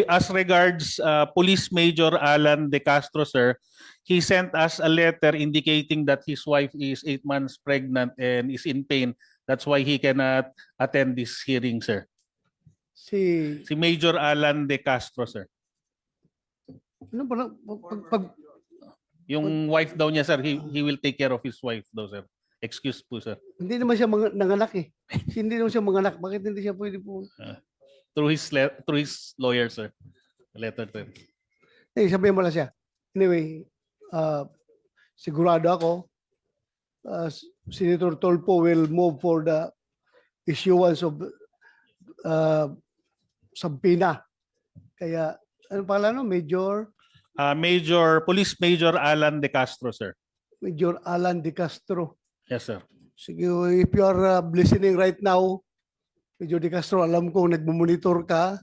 as regards Police Major Alan De Castro, sir, he sent us a letter indicating that his wife is 8 months pregnant and is in pain. That's why he cannot attend this hearing, sir. Si Major Alan De Castro, sir. Ano ba, Yung wife daw niya, sir, he will take care of his wife daw, sir. Excuse po, sir. hindi naman siya nanganak eh. Hindi naman siya manganak. Bakit hindi siya pwede po? Through his lawyer, sir. Letter, sir. Eh, sabihin mo lang siya. Anyway, sigurado ako, Senator Tolpo will move for the issuance of subpoena. Kaya, ano pala no? Police Major Alan De Castro, sir. Major Alan De Castro. Yes, sir. Sige, if you are listening right now, Major De Castro, alam ko nagmumonitor ka.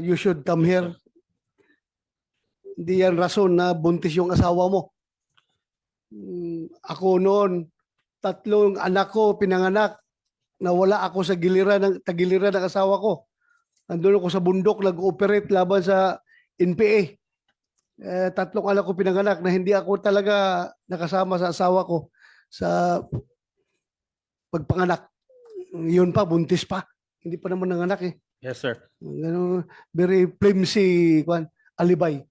You should come here. Hindi yan rason na buntis yung asawa mo. Ako noon, 3 anak ko pinanganak. Nawala ako sa tagiliran ng asawa ko. Andun ako sa bundok, nag-ooperate laban sa NPA. 3 anak ko pinanganak na hindi ako talaga nakasama sa asawa ko sa pagpanganak. Yun pa, buntis pa. Hindi pa naman nanganak eh. Yes, sir. Very flimsy alibay.